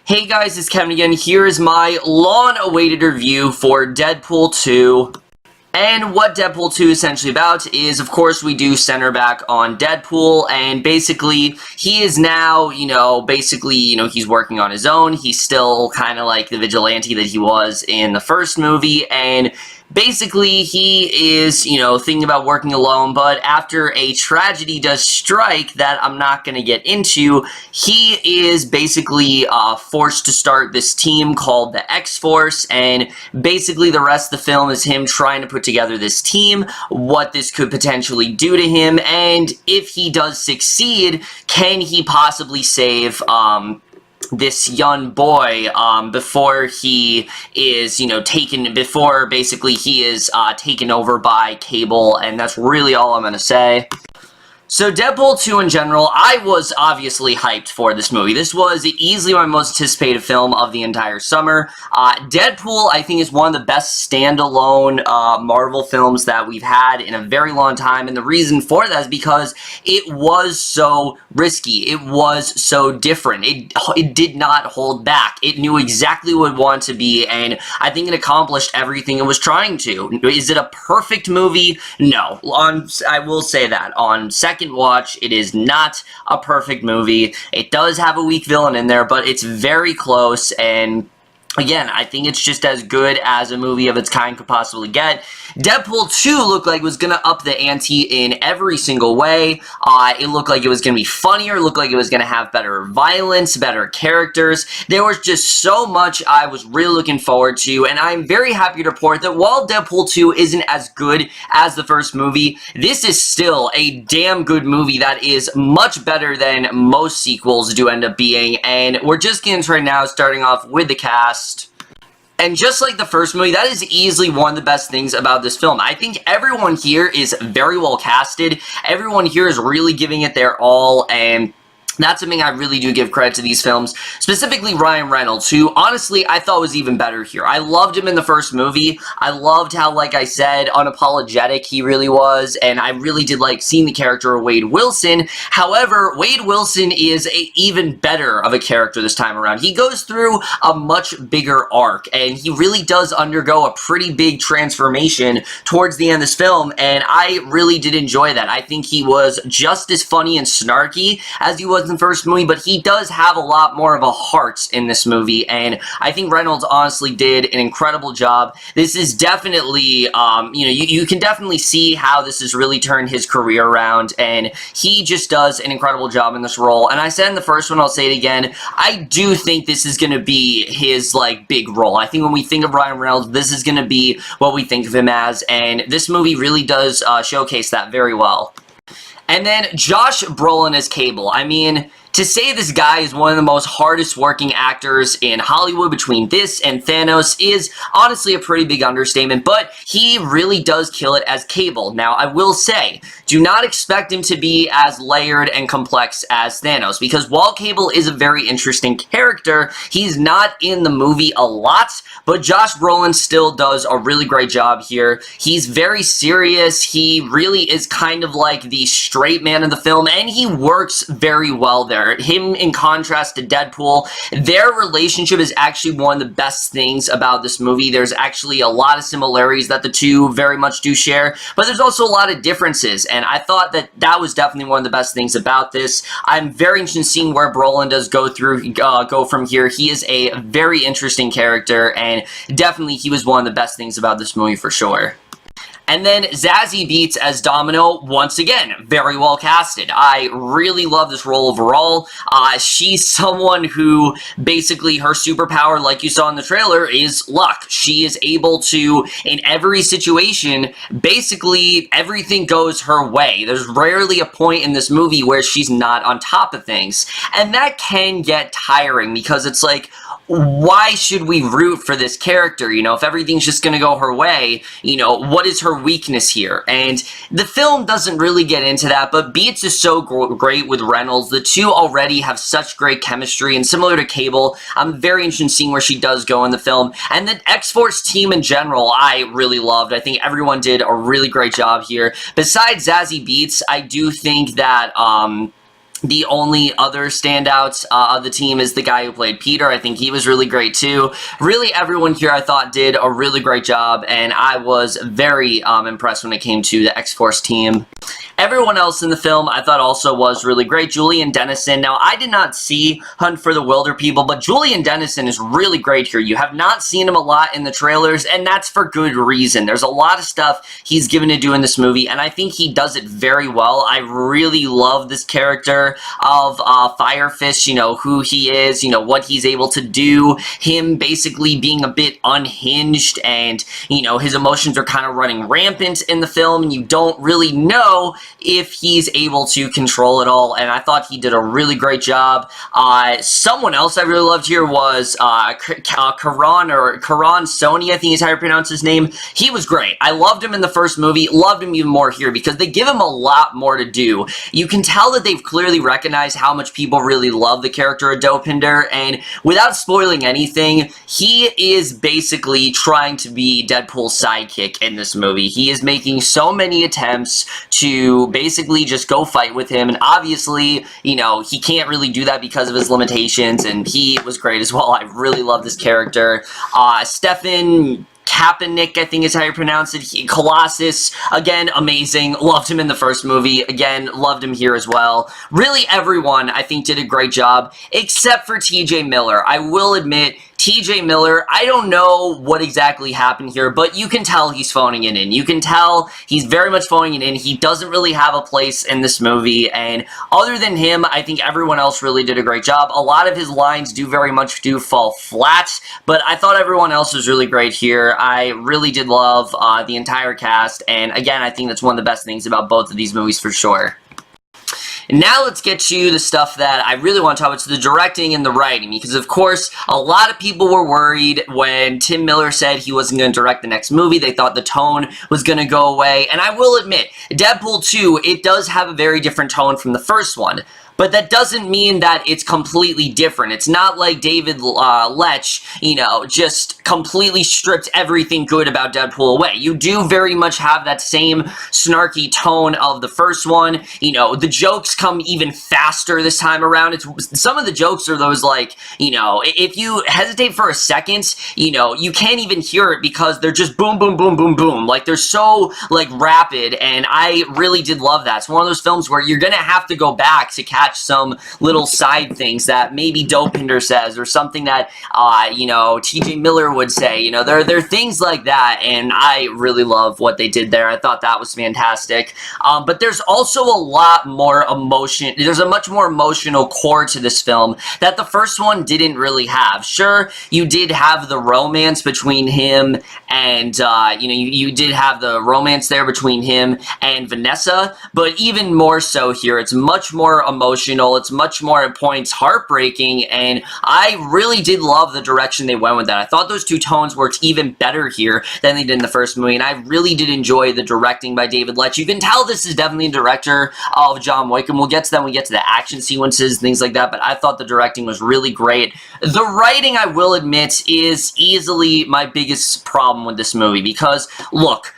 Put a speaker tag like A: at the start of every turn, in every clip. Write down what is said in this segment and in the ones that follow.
A: Hey guys, it's Kevin again. Here is my long-awaited review for Deadpool 2. And what Deadpool 2 is essentially about is, of course, we do center back on Deadpool, and basically, he is now, he's working on his own. He's still kind of like the vigilante that he was in the first movie, and basically, he is, thinking about working alone, but after a tragedy does strike that I'm not going to get into, he is basically forced to start this team called the XForce, and basically the rest of the film is him trying to put together this team, what this could potentially do to him, and if he does succeed, can he possibly save, this young boy, before he is, before basically he is, taken over by Cable, and that's really all I'm gonna say. So, Deadpool 2 in general, I was obviously hyped for this movie. This was easily my most anticipated film of the entire summer. Deadpool, I think, is one of the best standalone Marvel films that we've had in a very long time, and the reason for that is because it was so risky. It was so different. It did not hold back. It knew exactly what it wanted to be, and I think it accomplished everything it was trying to. Is it a perfect movie? No. I will say that. On second watch, it is not a perfect movie. It does have a weak villain in there, but it's very close, and again, I think it's just as good as a movie of its kind could possibly get. Deadpool 2 looked like it was going to up the ante in every single way. It looked like it was going to be funnier. It looked like it was going to have better violence, better characters. There was just so much I was really looking forward to, and I'm very happy to report that while Deadpool 2 isn't as good as the first movie, this is still a damn good movie that is much better than most sequels do end up being, and we're just getting to right now, starting off with the cast. And just like the first movie, that is easily one of the best things about this film. I think everyone here is very well casted. Everyone here is really giving it their all, and that's something I really do give credit to these films, specifically Ryan Reynolds, who, honestly, I thought was even better here. I loved him in the first movie. I loved how, like I said, unapologetic he really was, and I really did like seeing the character of Wade Wilson. However, Wade Wilson is even better of a character this time around. He goes through a much bigger arc, and he really does undergo a pretty big transformation towards the end of this film, and I really did enjoy that. I think he was just as funny and snarky as he was in the first movie, but he does have a lot more of a heart in this movie, and I think Reynolds honestly did an incredible job. This is definitely, you can definitely see how this has really turned his career around, and he just does an incredible job in this role. And I said in the first one, I'll say it again, I do think this is going to be his, big role. I think when we think of Ryan Reynolds, this is going to be what we think of him as, and this movie really does showcase that very well. And then Josh Brolin as Cable. I mean, to say this guy is one of the most hardest working actors in Hollywood between this and Thanos is honestly a pretty big understatement, but he really does kill it as Cable. Now, I will say, do not expect him to be as layered and complex as Thanos, because while Cable is a very interesting character, he's not in the movie a lot, but Josh Brolin still does a really great job here. He's very serious. He really is kind of like the straight man of the film, and he works very well there. Him, in contrast to Deadpool, their relationship is actually one of the best things about this movie. There's actually a lot of similarities that the two very much do share, but there's also a lot of differences, and I thought that that was definitely one of the best things about this. I'm very interested in seeing where Brolin does go from here. He is a very interesting character, and definitely he was one of the best things about this movie for sure. And then Zazie Beetz as Domino, once again, very well casted. I really love this role overall. She's someone who, basically, her superpower, like you saw in the trailer, is luck. She is able to, in every situation, basically, everything goes her way. There's rarely a point in this movie where she's not on top of things. And that can get tiring, because it's like, why should we root for this character? If everything's just going to go her way, what is her weakness here? And the film doesn't really get into that, but Beetz is so great with Reynolds. The two already have such great chemistry, and similar to Cable, I'm very interested in seeing where she does go in the film. And the XForce team in general, I really loved. I think everyone did a really great job here. Besides Zazie Beetz, I do think that, The only other standouts of the team is the guy who played Peter. I think he was really great too. Really, everyone here I thought did a really great job, and I was very impressed when it came to the XForce team. Everyone else in the film I thought also was really great. Julian Dennison. Now, I did not see Hunt for the Wilder People, but Julian Dennison is really great here. You have not seen him a lot in the trailers, and that's for good reason. There's a lot of stuff he's given to do in this movie, and I think he does it very well. I really love this character of Firefist, you know, who he is, you know, what he's able to do, him basically being a bit unhinged, and, you know, his emotions are kind of running rampant in the film, and you don't really know if he's able to control it all, and I thought he did a really great job. Someone else I really loved here was Karan, or Karan Soni, I think is how you pronounce his name. He was great. I loved him in the first movie, loved him even more here, because they give him a lot more to do. You can tell that they've clearly recognized how much people really love the character of Dopinder, and without spoiling anything, he is basically trying to be Deadpool's sidekick in this movie. He is making so many attempts to basically just go fight with him, and obviously, you know, he can't really do that because of his limitations, and he was great as well. I really love this character. Stefan Kapicic, I think is how you pronounce it. Colossus, again, amazing. Loved him in the first movie. Again, loved him here as well. Really, everyone, I think, did a great job, except for TJ Miller. I will admit, TJ Miller, I don't know what exactly happened here, but you can tell he's phoning it in. You can tell he's very much phoning it in. He doesn't really have a place in this movie, and other than him, I think everyone else really did a great job. A lot of his lines do fall flat, but I thought everyone else was really great here. I really did love the entire cast, and again, I think that's one of the best things about both of these movies for sure. And now let's get to the stuff that I really want to talk about, the directing and the writing, because of course, a lot of people were worried when Tim Miller said he wasn't going to direct the next movie. They thought the tone was going to go away, and I will admit, Deadpool 2, it does have a very different tone from the first one. But that doesn't mean that it's completely different. It's not like David Leitch, you know, just completely stripped everything good about Deadpool away. You do very much have that same snarky tone of the first one. You know, the jokes come even faster this time around. Some of the jokes are those, like, you know, if you hesitate for a second, you know, you can't even hear it because they're just boom, boom, boom, boom, boom. Like, they're so, like, rapid, and I really did love that. It's one of those films where you're gonna have to go back to catch some little side things that maybe Dopinder says, or something that, you know, TJ Miller would say. You know, there are things like that, and I really love what they did there. I thought that was fantastic. But there's also a lot more emotion. There's a much more emotional core to this film that the first one didn't really have. Sure, you did have the romance between him and, you know, you did have the romance there between him and Vanessa, but even more so here, it's much more emotional. It's much more at points heartbreaking, and I really did love the direction they went with that. I thought those two tones worked even better here than they did in the first movie, and I really did enjoy the directing by David Leitch. You can tell this is definitely a director of John Wick, and we'll get to that when we get to the action sequences, things like that, but I thought the directing was really great. The writing, I will admit, is easily my biggest problem with this movie, because, look,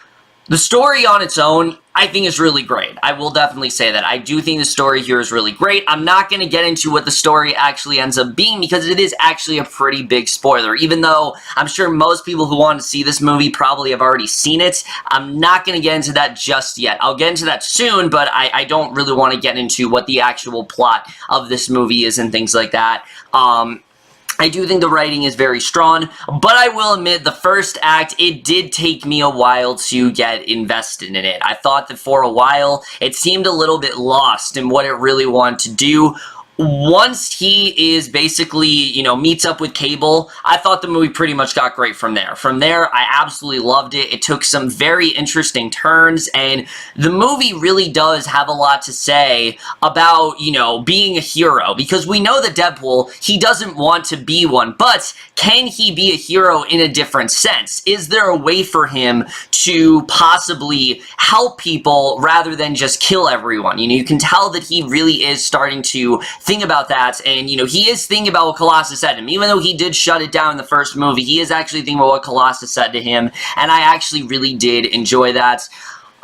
A: the story on its own, I think, is really great. I will definitely say that. I do think the story here is really great. I'm not going to get into what the story actually ends up being, because it is actually a pretty big spoiler. Even though I'm sure most people who want to see this movie probably have already seen it, I'm not going to get into that just yet. I'll get into that soon, but I don't really want to get into what the actual plot of this movie is and things like that. I do think the writing is very strong, but I will admit the first act, it did take me a while to get invested in it. I thought that for a while, it seemed a little bit lost in what it really wanted to do. Once he is basically, you know, meets up with Cable, I thought the movie pretty much got great from there. From there, I absolutely loved it. It took some very interesting turns, and the movie really does have a lot to say about, you know, being a hero, because we know that Deadpool, he doesn't want to be one, but can he be a hero in a different sense? Is there a way for him to possibly help people rather than just kill everyone? You know, you can tell that he really is starting to think about that, and, you know, he is thinking about what Colossus said to him. Even though he did shut it down in the first movie, he is actually thinking about what Colossus said to him, and I actually really did enjoy that.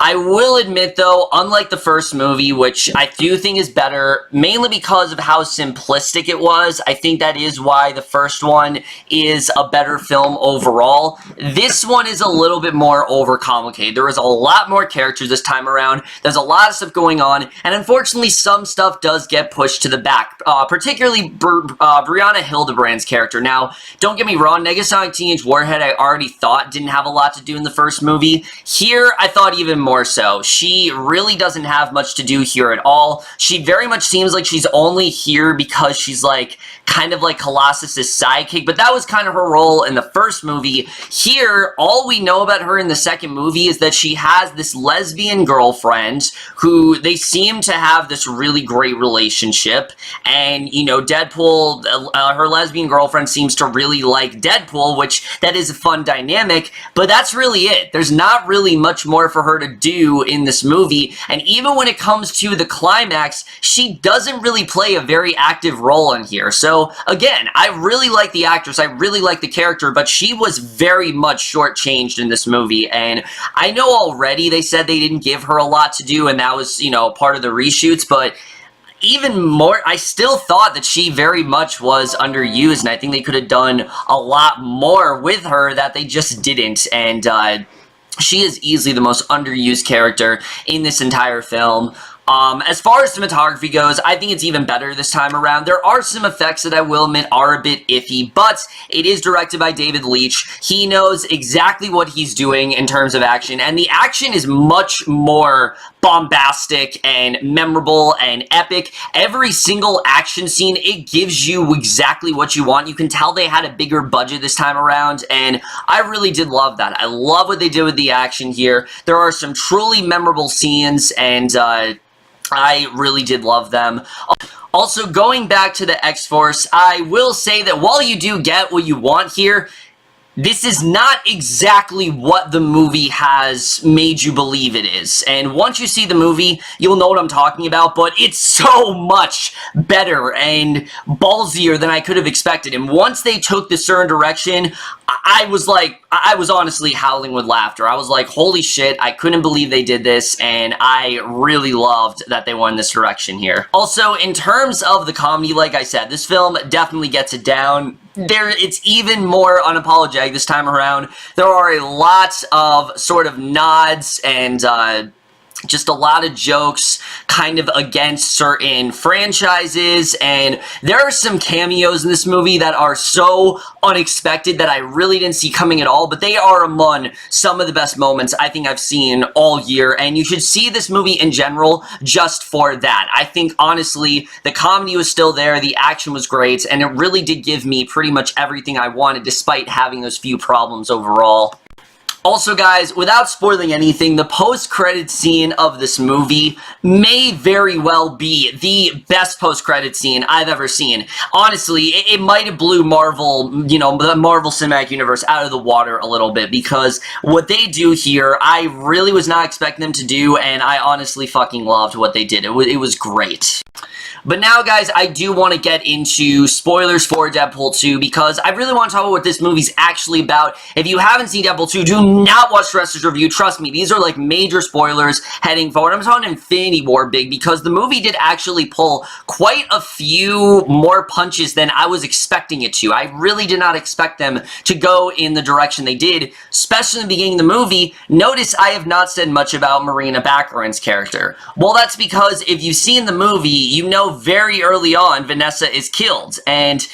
A: I will admit, though, unlike the first movie, which I do think is better, mainly because of how simplistic it was, I think that is why the first one is a better film overall. This one is a little bit more overcomplicated. There is a lot more characters this time around. There's a lot of stuff going on, and unfortunately, some stuff does get pushed to the back, particularly Briana Hildebrand's character. Now, don't get me wrong, Negasonic Teenage Warhead I already thought didn't have a lot to do in the first movie. Here, I thought even more so. She really doesn't have much to do here at all. She very much seems like she's only here because she's like, kind of like Colossus's sidekick, but that was kind of her role in the first movie. Here, all we know about her in the second movie is that she has this lesbian girlfriend who they seem to have this really great relationship, and, you know, Deadpool, her lesbian girlfriend seems to really like Deadpool, which that is a fun dynamic, but that's really it. There's not really much more for her to do in this movie, and even when it comes to the climax, she doesn't really play a very active role in here. So, again, I really like the actress, I really like the character, but she was very much shortchanged in this movie, and I know already they said they didn't give her a lot to do, and that was, you know, part of the reshoots, but even more, I still thought that she very much was underused, and I think they could have done a lot more with her that they just didn't, and she is easily the most underused character in this entire film. As far as cinematography goes, I think it's even better this time around. There are some effects that I will admit are a bit iffy, but it is directed by David Leitch. He knows exactly what he's doing in terms of action, and the action is much more bombastic and memorable and epic. Every single action scene, it gives you exactly what you want. You can tell they had a bigger budget this time around, and I really did love that. I love what they did with the action here. There are some truly memorable scenes, and I really did love them. Also, going back to the XForce, I will say that while you do get what you want here, this is not exactly what the movie has made you believe it is. And once you see the movie, you'll know what I'm talking about, but it's so much better and ballsier than I could have expected. And once they took this certain direction, I was honestly howling with laughter. I was like, holy shit, I couldn't believe they did this, and I really loved that they went this direction here. Also, in terms of the comedy, like I said, this film definitely gets it down. It's even more unapologetic this time around. There are a lot of sort of nods and just a lot of jokes kind of against certain franchises, and there are some cameos in this movie that are so unexpected that I really didn't see coming at all, but they are among some of the best moments I think I've seen all year, and you should see this movie in general just for that. I think, honestly, the comedy was still there, the action was great, and it really did give me pretty much everything I wanted despite having those few problems overall. Also, guys, without spoiling anything, the post-credit scene of this movie may very well be the best post-credit scene I've ever seen. Honestly, it might have blew Marvel, you know, the Marvel Cinematic Universe out of the water a little bit, because what they do here, I really was not expecting them to do, and I honestly fucking loved what they did. It was great. But now, guys, I do want to get into spoilers for Deadpool 2, because I really want to talk about what this movie's actually about. If you haven't seen Deadpool 2, do not watch the rest of this review. Trust me, these are like major spoilers heading forward. I'm talking Infinity War big, because the movie did actually pull quite a few more punches than I was expecting it to. I really did not expect them to go in the direction they did, especially in the beginning of the movie. Notice I have not said much about Morena Baccarin's character. Well, that's because if you've seen the movie, you know very early on Vanessa is killed, and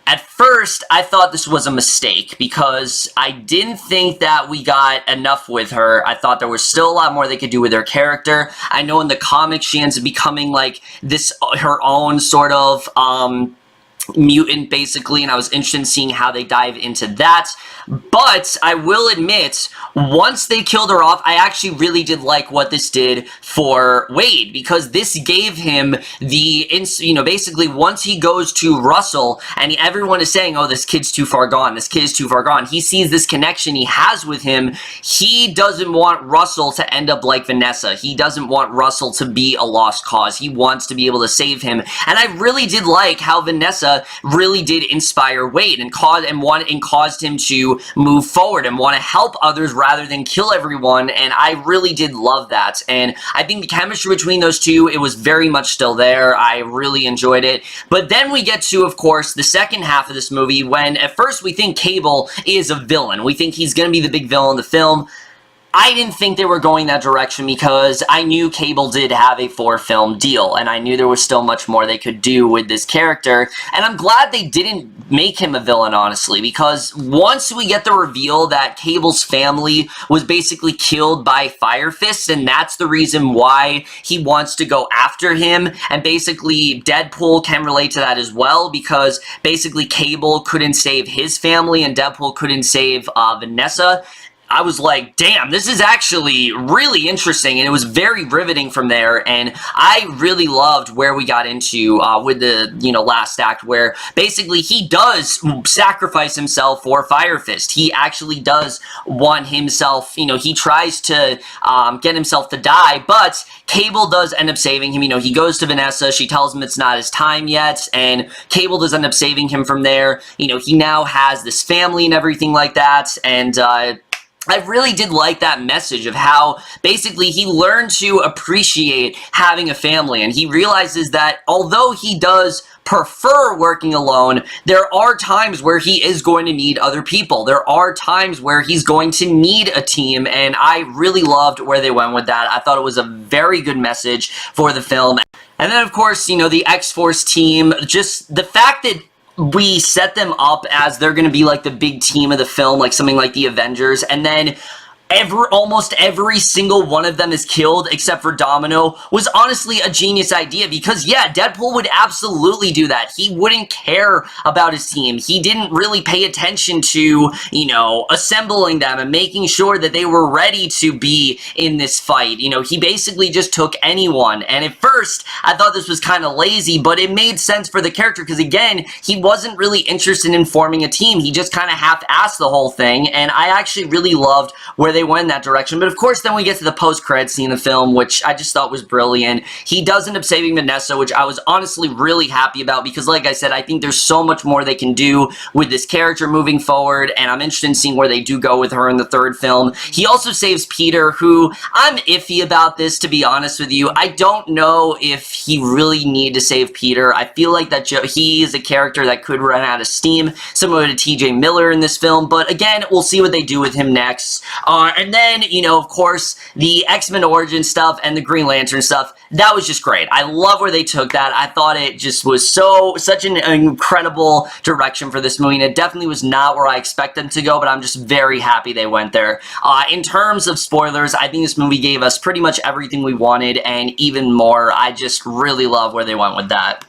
A: at first I thought this was a mistake because I didn't think that we got enough with her. I thought there was still a lot more they could do with her character. I know in the comics she ends up becoming like this, her own sort of mutant basically, and I was interested in seeing how they dive into that. But I will admit, once they killed her off, I actually really did like what this did for Wade, because this gave him the, you know, basically once he goes to Russell and everyone is saying, oh, this kid's too far gone, this kid is too far gone, he sees this connection he has with him. He doesn't want Russell to end up like Vanessa. He doesn't want Russell to be a lost cause. He wants to be able to save him. And I really did like how Vanessa Morena really did inspire Wade and caused him to move forward and want to help others rather than kill everyone, and I really did love that. And I think the chemistry between those two, it was very much still there. I really enjoyed it. But then we get to, of course, the second half of this movie when at first we think Cable is a villain. We think he's going to be the big villain in the film. I didn't think they were going that direction because I knew Cable did have a 4-film deal, and I knew there was still much more they could do with this character, and I'm glad they didn't make him a villain, honestly, because once we get the reveal that Cable's family was basically killed by Fire Fist, and that's the reason why he wants to go after him, and basically Deadpool can relate to that as well, because basically Cable couldn't save his family, and Deadpool couldn't save Vanessa. I was like, damn, this is actually really interesting, and it was very riveting from there, and I really loved where we got into with the, last act, where basically he does sacrifice himself for Fire Fist. He actually does want himself, he tries to get himself to die, but Cable does end up saving him. He goes to Vanessa, she tells him it's not his time yet, and Cable does end up saving him from there. He now has this family and everything like that, and I really did like that message of how basically he learned to appreciate having a family, and he realizes that although he does prefer working alone, there are times where he is going to need other people. There are times where he's going to need a team, and I really loved where they went with that. I thought it was a very good message for the film. And then, of course, the X-Force team, just the fact that we set them up as they're going to be like the big team of the film, like something like the Avengers, and then almost every single one of them is killed except for Domino was honestly a genius idea, because yeah, Deadpool would absolutely do that. He wouldn't care about his team. He didn't really pay attention to, assembling them and making sure that they were ready to be in this fight. He basically just took anyone, and at first I thought this was kind of lazy, but it made sense for the character because again, he wasn't really interested in forming a team. He just kind of half-assed the whole thing, and I actually really loved where they went in that direction. But of course, then we get to the post-credit scene of the film, which I just thought was brilliant. He does end up saving Vanessa, which I was honestly really happy about because, like I said, I think there's so much more they can do with this character moving forward, and I'm interested in seeing where they do go with her in the third film. He also saves Peter, who I'm iffy about this, to be honest with you. I don't know if he really needed to save Peter. I feel like that he is a character that could run out of steam, similar to TJ Miller in this film, but again, we'll see what they do with him next. And then, of course, the X-Men Origin stuff and the Green Lantern stuff, that was just great. I love where they took that. I thought it just was such an incredible direction for this movie, and it definitely was not where I expected them to go, but I'm just very happy they went there. In terms of spoilers, I think this movie gave us pretty much everything we wanted, and even more. I just really love where they went with that.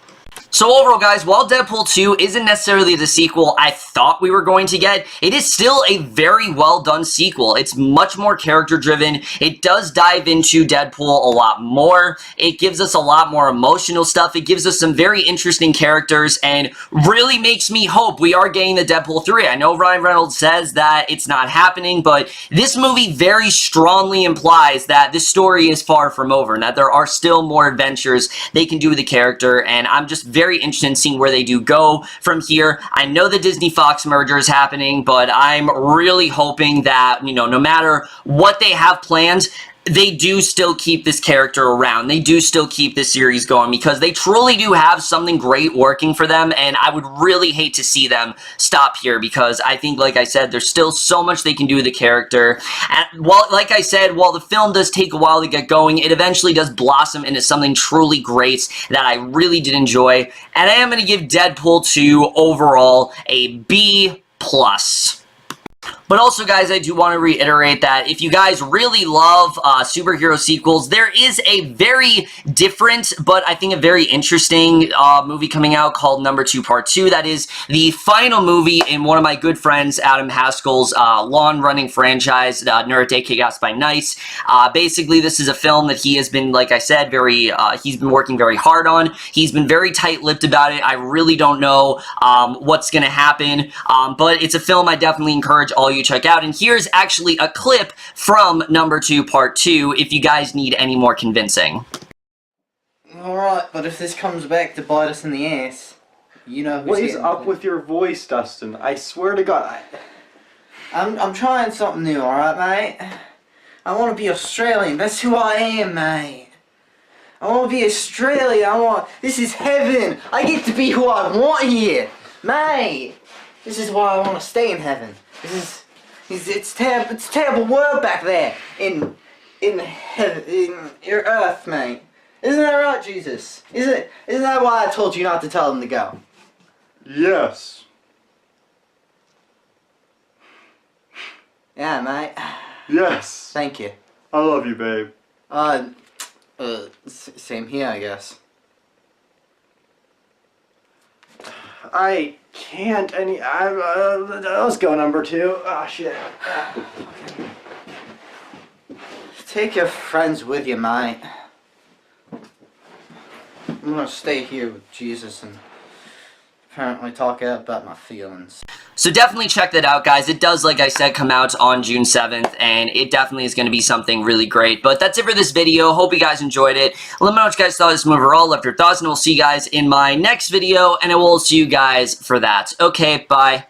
A: So overall, guys, while Deadpool 2 isn't necessarily the sequel I thought we were going to get, it is still a very well done sequel. It's much more character driven. It does dive into Deadpool a lot more. It gives us a lot more emotional stuff. It gives us some very interesting characters and really makes me hope we are getting the Deadpool 3. I know Ryan Reynolds says that it's not happening, but this movie very strongly implies that this story is far from over and that there are still more adventures they can do with the character, and I'm just very interested in seeing where they do go from here. I know the Disney-Fox merger is happening, but I'm really hoping that, no matter what they have planned, they do still keep this character around. They do still keep this series going because they truly do have something great working for them, and I would really hate to see them stop here because I think, like I said, there's still so much they can do with the character. And like I said, while the film does take a while to get going, it eventually does blossom into something truly great that I really did enjoy, and I am going to give Deadpool 2 overall a B+. But also, guys, I do want to reiterate that if you guys really love superhero sequels, there is a very different, but I think a very interesting movie coming out called Number 2 Part 2. That is the final movie in one of my good friends, Adam Haskell's long-running franchise, Nerd Que Gas by Nice. Basically, this is a film that he has been, like I said, he's been working very hard on. He's been very tight-lipped about it. I really don't know what's going to happen, but it's a film I definitely encourage all you check out, and here's actually a clip from Number 2 Part 2 if you guys need any more convincing.
B: Alright, but if this comes back to bite us in the ass, You know who's
C: What is
B: getting
C: up
B: the-
C: with your voice, Dustin? I swear to God.
B: I'm trying something new, alright, mate? I want to be Australian. That's who I am, mate. I want to be Australian. This is heaven. I get to be who I want here, mate. This is why I want to stay in heaven. It's terrible. It's a terrible world back there in heaven, in your earth, mate. Isn't that right, Jesus? Isn't that why I told you not to tell them to go?
C: Yes.
B: Yeah, mate.
C: Yes.
B: Thank you.
C: I love you, babe.
B: Same here, I guess.
C: I can't let's go number 2. Oh, shit.
B: Take your friends with you, mate. I'm gonna stay here with Jesus and apparently talk about my feelings.
A: So definitely check that out, guys. It does, like I said, come out on June 7th, and it definitely is going to be something really great. But that's it for this video. Hope you guys enjoyed it. Let me know what you guys thought of this movie overall. Left your thoughts, and we'll see you guys in my next video, and I will see you guys for that. Okay, bye.